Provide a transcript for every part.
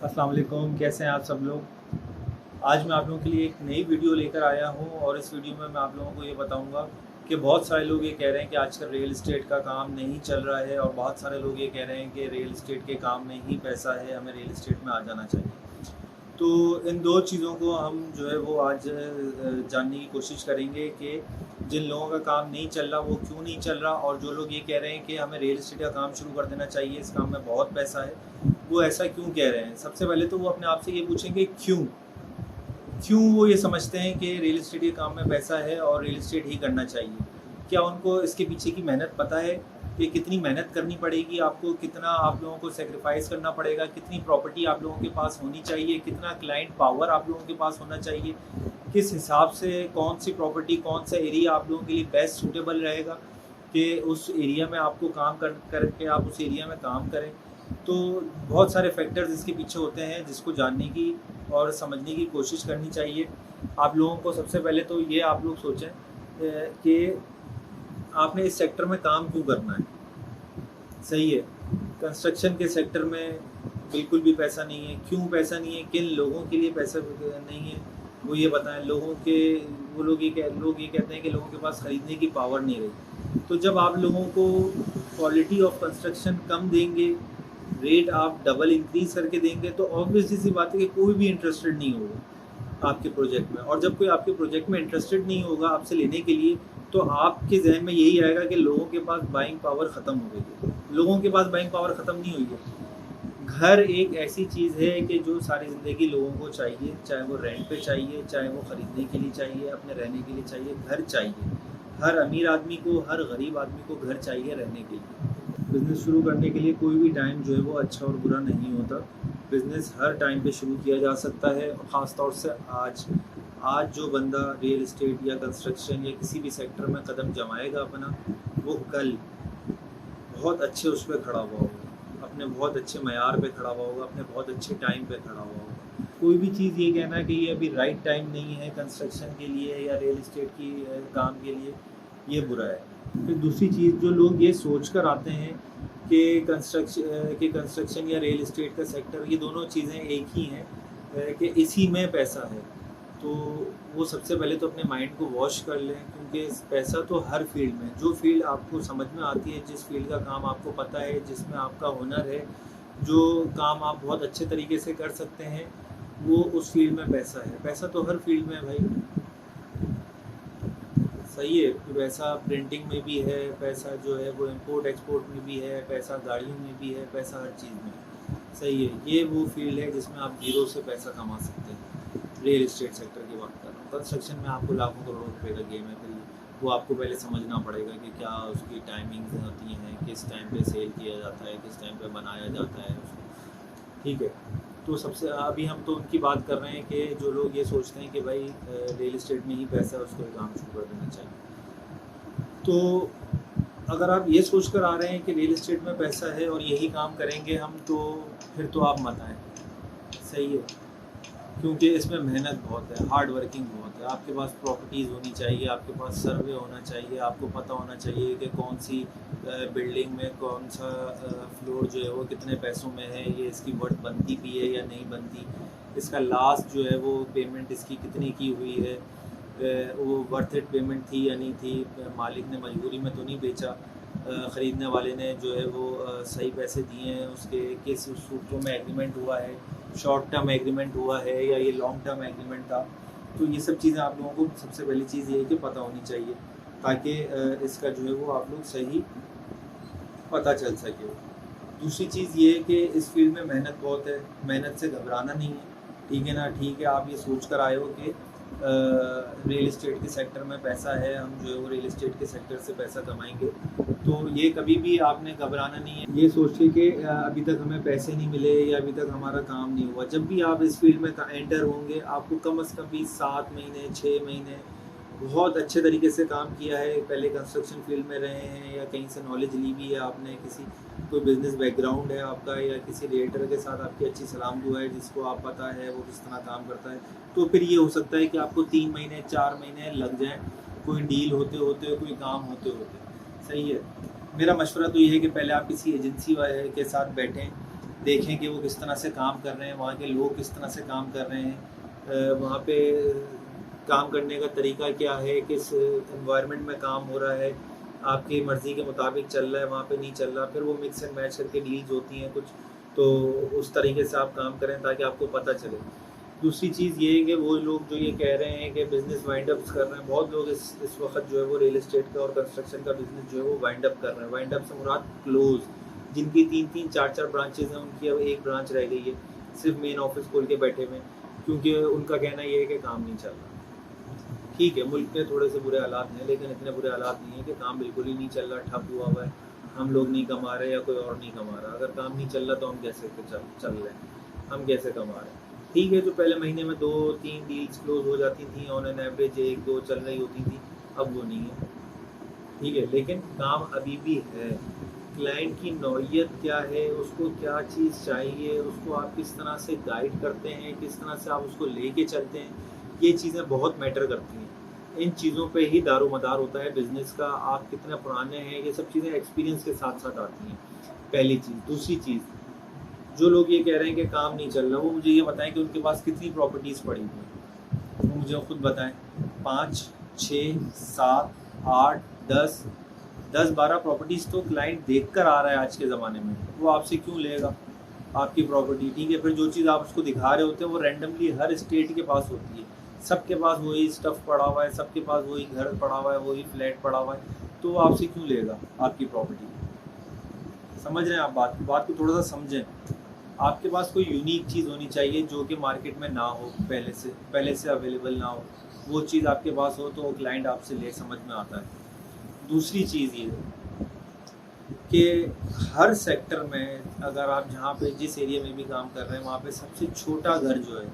अस्सलाम वालेकुम, कैसे हैं आप सब लोग। आज मैं आप लोगों के लिए एक नई वीडियो लेकर आया हूं और इस वीडियो में मैं आप लोगों को ये बताऊंगा कि बहुत सारे लोग ये कह रहे हैं कि आजकल रियल इस्टेट का काम नहीं चल रहा है और बहुत सारे लोग ये कह रहे हैं कि रियल इस्टेट के काम में ही पैसा है, हमें रियल इस्टेट में आ जाना चाहिए। तो इन दो चीज़ों को हम जो है वो आज जानने की कोशिश करेंगे कि जिन लोगों का काम नहीं चल रहा वो क्यों नहीं चल रहा, और जो लोग ये कह रहे हैं कि हमें रियल इस्टेट का काम शुरू कर देना चाहिए, इस काम में बहुत पैसा है, वो ऐसा क्यों कह रहे हैं। सबसे पहले तो वो अपने आप से ये पूछेंगे क्यों क्यों वो ये समझते हैं कि रियल इस्टेट के काम में पैसा है और रियल इस्टेट ही करना चाहिए। क्या उनको इसके पीछे की मेहनत पता है कि कितनी मेहनत करनी पड़ेगी आपको, कितना आप लोगों को सेक्रीफाइस करना पड़ेगा, कितनी प्रॉपर्टी आप लोगों के पास होनी चाहिए, कितना क्लाइंट पावर आप लोगों के पास होना चाहिए, किस हिसाब से कौन सी प्रॉपर्टी, कौन सा एरिया आप लोगों के लिए बेस्ट सूटेबल रहेगा कि उस एरिया में आपको काम करके आप उस एरिया में काम करें। तो बहुत सारे फैक्टर्स इसके पीछे होते हैं जिसको जानने की और समझने की कोशिश करनी चाहिए आप लोगों को। सबसे पहले तो ये आप लोग सोचें कि आपने इस सेक्टर में काम क्यों करना है। सही है, कंस्ट्रक्शन के सेक्टर में बिल्कुल भी पैसा नहीं है। क्यों पैसा नहीं है, किन लोगों के लिए पैसा नहीं है, वो ये बताएं। लोग ये कहते हैं कि लोगों के पास ख़रीदने की पावर नहीं रही। तो जब आप लोगों को क्वालिटी ऑफ कंस्ट्रक्शन कम देंगे, रेट आप डबल इंक्रीज़ करके देंगे, तो ऑब्वियसली सी बात है कि कोई भी इंटरेस्टेड नहीं होगा आपके प्रोजेक्ट में। और जब कोई आपके प्रोजेक्ट में इंटरेस्टेड नहीं होगा आपसे लेने के लिए, तो आपके जहन में यही आएगा कि लोगों के पास बाइंग पावर ख़त्म हो गई है। लोगों के पास बाइंग पावर ख़त्म नहीं हुई है। घर एक ऐसी चीज़ है कि जो सारी ज़िंदगी लोगों को चाहिए, चाहे वो रेंट पे चाहिए, चाहे वो ख़रीदने के लिए चाहिए, अपने रहने के लिए चाहिए। घर चाहिए, हर अमीर आदमी को, हर गरीब आदमी को घर चाहिए रहने के लिए। बिज़नेस शुरू करने के लिए कोई भी टाइम जो है वो अच्छा और बुरा नहीं होता। बिज़नेस हर टाइम पे शुरू किया जा सकता है, और ख़ास तौर से आज जो बंदा रियल इस्टेट या कंस्ट्रक्शन या किसी भी सेक्टर में कदम जमाएगा अपना, वो कल बहुत अच्छे उस पर खड़ा हुआ होगा, अपने बहुत अच्छे मयार पे खड़ा हुआ होगा, अपने बहुत अच्छे टाइम पे खड़ा हुआ होगा। कोई भी चीज़ ये कहना कि ये अभी राइट टाइम नहीं है कंस्ट्रक्शन के लिए या रियल इस्टेट की काम के लिए, ये बुरा है। फिर दूसरी चीज़, जो लोग ये सोच कर आते हैं कि कंस्ट्रक्शन या रियल इस्टेट का सेक्टर, ये दोनों चीज़ें एक ही हैं, कि इसी में पैसा है, तो वो सबसे पहले तो अपने माइंड को वॉश कर लें। क्योंकि पैसा तो हर फील्ड में, जो फील्ड आपको समझ में आती है, जिस फील्ड का काम आपको पता है, जिसमें आपका हुनर है, जो काम आप बहुत अच्छे तरीके से कर सकते हैं, वो उस फील्ड में पैसा है। पैसा तो हर फील्ड में है भाई। सही है, पैसा प्रिंटिंग में भी है, पैसा जो है वो इंपोर्ट एक्सपोर्ट में भी है, पैसा गाड़ियों में भी है, पैसा हर चीज़ में है। सही है, ये वो फील्ड है जिसमें आप ज़ीरो से पैसा कमा सकते हैं। रियल इस्टेट सेक्टर की बात कर रहा हूँ। कंस्ट्रक्शन में आपको लाखों करोड़ों रुपए का गेम है। फिर वो आपको पहले समझना पड़ेगा कि क्या उसकी टाइमिंग्स होती हैं, किस टाइम पे सेल किया जाता है, किस टाइम पे बनाया जाता है उसको। ठीक है, तो सबसे अभी हम तो उनकी बात कर रहे हैं कि जो लोग ये सोचते हैं कि भाई रियल इस्टेट में ही पैसा है, उसको काम शुरू कर देना चाहिए। तो अगर आप ये सोच कर आ रहे हैं कि रियल इस्टेट में पैसा है और यही काम करेंगे हम, तो फिर तो आप मत आएँ। सही है, क्योंकि इसमें मेहनत बहुत है, हार्ड वर्किंग बहुत है। आपके पास प्रॉपर्टीज़ होनी चाहिए, आपके पास सर्वे होना चाहिए, आपको पता होना चाहिए कि कौन सी बिल्डिंग में कौन सा फ्लोर जो है वो कितने पैसों में है, ये इसकी वर्थ बनती भी है या नहीं बनती, इसका लास्ट जो है वो पेमेंट इसकी कितने की हुई है, वो वर्थ इट पेमेंट थी या नहीं थी, मालिक ने मजबूरी में तो नहीं बेचा, ख़रीदने वाले ने जो है वो सही पैसे दिए हैं, उसके किस सूत्रों में एग्रीमेंट हुआ है, शॉर्ट टर्म एग्रीमेंट हुआ है या ये लॉन्ग टर्म एग्रीमेंट था। तो ये सब चीज़ें आप लोगों को सबसे पहली चीज़ ये है कि पता होनी चाहिए, ताकि इसका जो है वो आप लोग सही पता चल सके। दूसरी चीज़ ये है कि इस फील्ड में मेहनत बहुत है, मेहनत से घबराना नहीं है। ठीक है ना, ठीक है, आप ये सोच कर आए हो कि रियल इस्टेट के सेक्टर में पैसा है, हम जो है वो रियल इस्टेट के सेक्टर से पैसा कमाएंगे, तो ये कभी भी आपने घबराना नहीं है। ये सोचिए कि अभी तक हमें पैसे नहीं मिले या अभी तक हमारा काम नहीं हुआ। जब भी आप इस फील्ड में एंटर होंगे, आपको कम से कम भी 7 महीने 6 महीने बहुत अच्छे तरीके से काम किया है, पहले कंस्ट्रक्शन फील्ड में रहे हैं या कहीं से नॉलेज ली भी है आपने, किसी कोई बिज़नेस बैकग्राउंड है आपका, या किसी रिलेटर के साथ आपकी अच्छी सलाम दुआ है जिसको आप पता है वो किस तरह काम करता है, तो फिर ये हो सकता है कि आपको 3 महीने 4 महीने लग जाएँ कोई डील होते होते, कोई काम होते होते। सही है, मेरा मशवरा तो ये है कि पहले आप किसी एजेंसी के साथ बैठें, देखें कि वो किस तरह से काम कर रहे हैं, वहाँ के लोग किस तरह से काम कर रहे हैं, वहाँ पे काम करने का तरीका क्या है, किस एनवायरनमेंट में काम हो रहा है, आपकी मर्ज़ी के मुताबिक चल रहा है, वहाँ पे नहीं चल रहा। फिर वो मिक्स एंड मैच करके डील्स होती हैं कुछ, तो उस तरीके से आप काम करें ताकि आपको पता चले। दूसरी चीज़ ये है कि वो लोग जो ये कह रहे हैं कि बिज़नेस वाइंड अप्स कर रहे हैं, बहुत लोग इस वक्त जो है वो रियल एस्टेट का और कंस्ट्रक्शन का बिज़नेस जो है वो वाइंड अप कर रहे हैं। वाइंड अप से मुराद क्लोज़, जिनकी 3-3 4-4 ब्रांचेज़ हैं, उनकी अब एक ब्रांच रह गई है, सिर्फ मेन ऑफिस खोल के बैठे हुए हैं, क्योंकि उनका कहना ये है कि काम नहीं चल रहा। ठीक है, मुल्क में थोड़े से बुरे हालात हैं, लेकिन इतने बुरे हालात नहीं है कि काम बिल्कुल ही नहीं चल रहा, ठप हुआ हुआ है, हम लोग नहीं कमा रहे या कोई और नहीं कमा रहा। अगर काम नहीं चल रहा तो हम कैसे चल रहे हैं, हम कैसे कमा रहे हैं? ठीक है, जो पहले महीने में 2-3 डील्स क्लोज हो जाती थी, ऑन एन एवरेज 1-2 चल रही होती थी, अब वो नहीं है। ठीक है, लेकिन काम अभी भी है। क्लाइंट की नौइयत क्या है, उसको क्या चीज़ चाहिए, उसको आप किस तरह से गाइड करते हैं, किस तरह से आप उसको लेके चलते हैं, ये चीज़ें बहुत मैटर करती हैं। इन चीज़ों पे ही दारोमदार होता है बिज़नेस का। आप कितने पुराने हैं, ये सब चीज़ें एक्सपीरियंस के साथ साथ आती हैं, पहली चीज़। दूसरी चीज़, जो लोग ये कह रहे हैं कि काम नहीं चल रहा, वो मुझे ये बताएं कि उनके पास कितनी प्रॉपर्टीज़ पड़ी हुई हैं, वो मुझे खुद बताएं। 5, 6, 7, 8, 10, 12 प्रॉपर्टीज़ तो क्लाइंट देख कर आ रहा है आज के ज़माने में, वो आपसे क्यों लेगा आपकी प्रॉपर्टी? ठीक है, फिर जो चीज़ आप उसको दिखा रहे होते हैं वो रैंडमली हर स्टेट के पास होती है, सबके पास वही स्टफ़ पड़ा हुआ है, सबके पास वही घर पड़ा हुआ है, वही फ्लैट पड़ा हुआ है, तो वो आपसे क्यों लेगा आपकी प्रॉपर्टी? समझ रहे हैं आप बात को थोड़ा सा समझें। आपके पास कोई यूनिक चीज़ होनी चाहिए जो कि मार्केट में ना हो, पहले से अवेलेबल ना हो, वो चीज़ आपके पास हो तो क्लाइंट आपसे ले, समझ में आता है। दूसरी चीज़ ये कि हर सेक्टर में अगर आप जहाँ पे जिस एरिया में भी काम कर रहे हैं, वहाँ पे सबसे छोटा घर जो है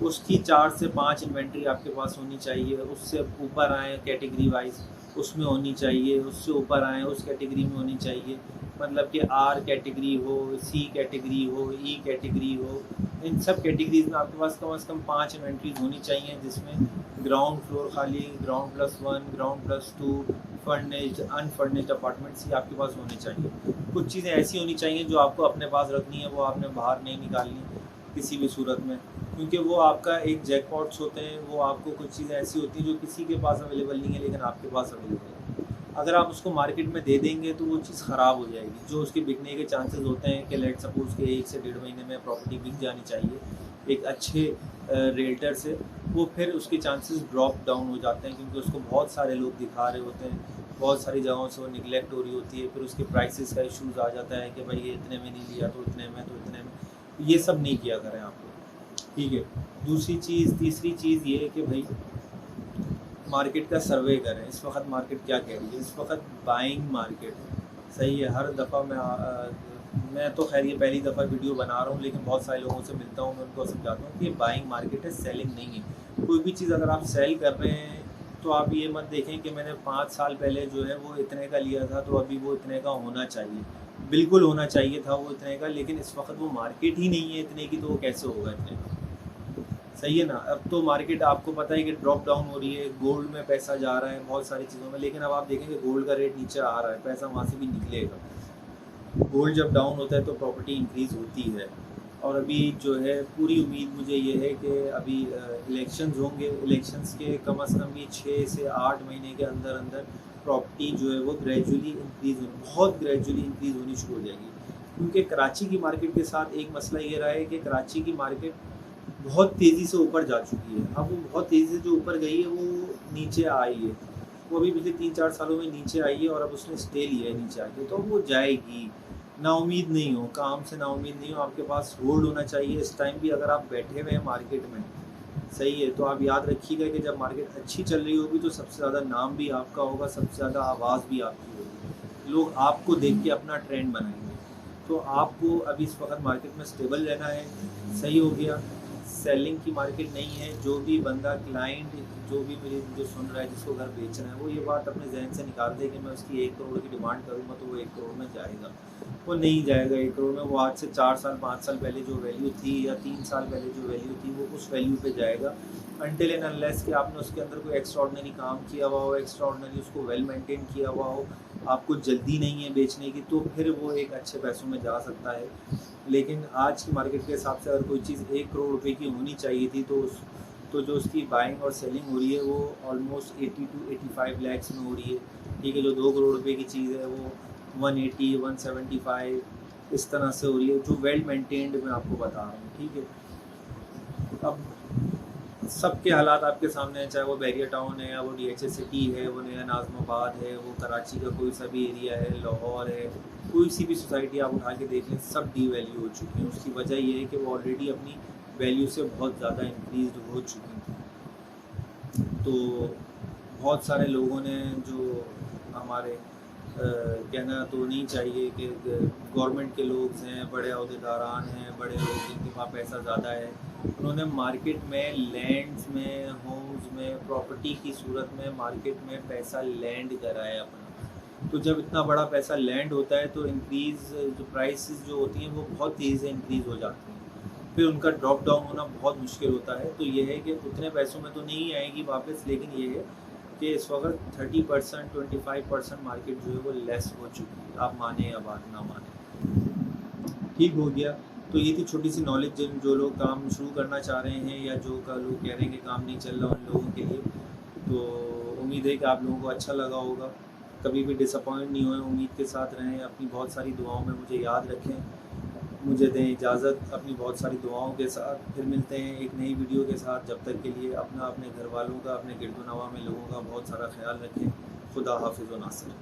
उसकी 4 से 5 इन्वेंट्री आपके पास होनी चाहिए। उससे ऊपर आए कैटेगरी वाइज उसमें होनी चाहिए, उससे ऊपर आए उस कैटेगरी में होनी चाहिए। मतलब कि आर कैटेगरी हो, सी कैटेगरी हो, ई कैटेगरी हो, इन सब कैटेगरीज में आपके पास कम से कम 5 इन्वेंट्रीज होनी चाहिए, जिसमें ग्राउंड फ्लोर खाली, ground +1, ground +2, furnished, unfurnished apartments ही आपके पास होने चाहिए। कुछ चीज़ें ऐसी होनी चाहिए जो आपको अपने पास रखनी है, वो आपने बाहर नहीं निकालनी किसी भी सूरत में, क्योंकि वो आपका एक जैकपॉट्स होते हैं। वो आपको कुछ चीज़ें ऐसी होती हैं जो किसी के पास अवेलेबल नहीं है लेकिन आपके पास अवेलेबल है। अगर आप उसको मार्केट में दे देंगे तो वो चीज़ ख़राब हो जाएगी। जो उसके बिकने के चांसेस होते हैं कि लेट सपोज़ के 1 से 1.5 महीने में प्रॉपर्टी बिक जानी चाहिए एक अच्छे रियल्टर से, वो फिर उसके चांसेस ड्रॉप डाउन हो जाते हैं, क्योंकि उसको बहुत सारे लोग दिखा रहे होते हैं, बहुत सारी जगहों से वो निगलेक्ट हो रही होती है। फिर उसके प्राइसेस का इश्यूज़ आ जाता है कि भाई ये इतने में नहीं लिया तो इतने में, तो इतने में। ये सब नहीं किया करें आप लोग, ठीक है। तीसरी चीज़ ये है कि भाई मार्केट का सर्वे करें। इस वक्त मार्केट क्या कह रही है? इस वक्त बाइंग मार्केट है, सही है। हर दफ़ा मैं तो खैर ये पहली दफ़ा वीडियो बना रहा हूँ, लेकिन बहुत सारे लोगों से मिलता हूँ, मैं उनको समझाता हूँ कि ये बाइंग मार्केट है, सेलिंग नहीं है। कोई भी चीज़ अगर आप सेल कर रहे हैं तो आप ये मत देखें कि मैंने 5 साल पहले जो है वो इतने का लिया था तो अभी वो इतने का होना चाहिए। बिल्कुल होना चाहिए था वो इतने का, लेकिन इस वक्त वो मार्केट ही नहीं है इतने की, तो वो कैसे होगा इतने का? सही है ना। अब तो मार्केट आपको पता है कि ड्रॉप डाउन हो रही है, गोल्ड में पैसा जा रहा है, बहुत सारी चीज़ों में, लेकिन अब आप देखेंगे गोल्ड का रेट नीचे आ रहा है, पैसा वहाँ से भी निकलेगा। गोल्ड जब डाउन होता है तो प्रॉपर्टी इंक्रीज़ होती है। और अभी जो है पूरी उम्मीद मुझे ये है कि अभी इलेक्शंस होंगे, इलेक्शंस के कम से कम भी 6 से 8 महीने के अंदर अंदर प्रॉपर्टी जो है वो ग्रेजुअली इंक्रीज़ बहुत ग्रेजुअली इंक्रीज़ होनी शुरू हो जाएगी। क्योंकि कराची की मार्केट के साथ एक मसला ये रहा है कि कराची की मार्केट बहुत तेज़ी से ऊपर जा चुकी है। अब वो बहुत तेज़ी से जो ऊपर गई है वो नीचे आई है, वो अभी पिछले 3-4 सालों में नीचे आई है और अब उसने स्टे लिया है नीचे आके, तो वो जाएगी। नाउम्मीद नहीं हो, काम से नाउम्मीद नहीं हो, आपके पास होल्ड होना चाहिए। इस टाइम भी अगर आप बैठे हुए हैं मार्केट में, सही है, तो आप याद रखिएगा कि जब मार्केट अच्छी चल रही होगी तो सबसे ज़्यादा नाम भी आपका होगा, सबसे ज़्यादा आवाज़ भी आपकी होगी, लोग आपको देख के अपना ट्रेंड बनाएंगे। तो आपको अभी इस वक्त मार्केट में स्टेबल रहना है। सही हो गया, सेलिंग की मार्केट नहीं है। जो भी बंदा क्लाइंट जो भी मेरी जो सुन रहा है, जिसको घर बेचना है, वो ये बात अपने जहन से निकाल दे कि मैं उसकी 1 करोड़ की डिमांड करूँगा तो वो 1 करोड़ में जाएगा। वो नहीं जाएगा 1 करोड़ में। वो आज से 4 साल 5 साल पहले जो वैल्यू थी या 3 साल पहले जो वैल्यू थी वो उस वैल्यू पे जाएगा, अनटिल एंड अनलेस कि आपने उसके अंदर कोई एक्स्ट्राऑर्डिनरी काम किया हुआ हो, एक्स्ट्राऑर्डिनरी उसको वेल मेंटेन किया हुआ हो, आपको जल्दी नहीं है बेचने की, तो फिर वो एक अच्छे पैसों में जा सकता है। लेकिन आज की मार्केट के हिसाब से अगर कोई चीज़ 1 करोड़ रुपए की होनी चाहिए थी तो जो उसकी बाइंग और सेलिंग हो रही है वो ऑलमोस्ट 80 to 85 लैक्स में हो रही है। ठीक है, जो 2 करोड़ रुपए की चीज़ है वो 180 175 इस तरह से हो रही है, जो वेल मेंटेन्ड मैं आपको बता रहा हूँ। ठीक है, अब सबके हालात आपके सामने हैं, चाहे वो बैरियर टाउन है या वो DHA सिटी है, वो नया नाज़माबाद है, वो कराची का कोई सा भी एरिया है, लाहौर है, कोई सी भी सोसाइटी आप उठा के देख लें, सब डी वैल्यू हो चुकी हैं। उसकी वजह ये है कि वो ऑलरेडी अपनी वैल्यू से बहुत ज़्यादा इंक्रीज हो चुकी थी। तो बहुत सारे लोगों ने जो हमारे कहना तो नहीं चाहिए कि गवर्नमेंट के लोग हैं, बड़े अहदेदारान हैं, बड़े लोग जिनके पास पैसा ज़्यादा है, उन्होंने मार्केट में लैंड्स में, होम्स में, प्रॉपर्टी की सूरत में मार्केट में पैसा लैंड करा है अपना। तो जब इतना बड़ा पैसा लैंड होता है तो इंक्रीज़ जो प्राइसेस जो होती हैं वो बहुत तेज़ी से इंक्रीज़ हो जाती हैं, फिर उनका ड्रॉप डाउन होना बहुत मुश्किल होता है। तो ये है कि उतने पैसों में तो नहीं आएगी वापस, लेकिन ये है कि इस वक्त 30% 25% मार्केट जो है वो लेस हो चुकी है, आप माने या बात ना माने। ठीक हो गया। तो ये थी छोटी सी नॉलेज जिन जो लोग काम शुरू करना चाह रहे हैं या जो का लोग कह रहे हैं कि काम नहीं चल रहा उन लोगों के लिए। तो उम्मीद है कि आप लोगों को अच्छा लगा होगा। कभी भी डिसअपॉइंट नहीं हुए, उम्मीद के साथ रहें, अपनी बहुत सारी दुआओं में मुझे याद रखें। मुझे दें इजाज़त अपनी बहुत सारी दुआओं के साथ। फिर मिलते हैं एक नई वीडियो के साथ। जब तक के लिए अपना, अपने घर वालों का, अपने गिरदो नवा में लोगों का बहुत सारा ख्याल रखें। खुदा हाफिज़ व नासिर।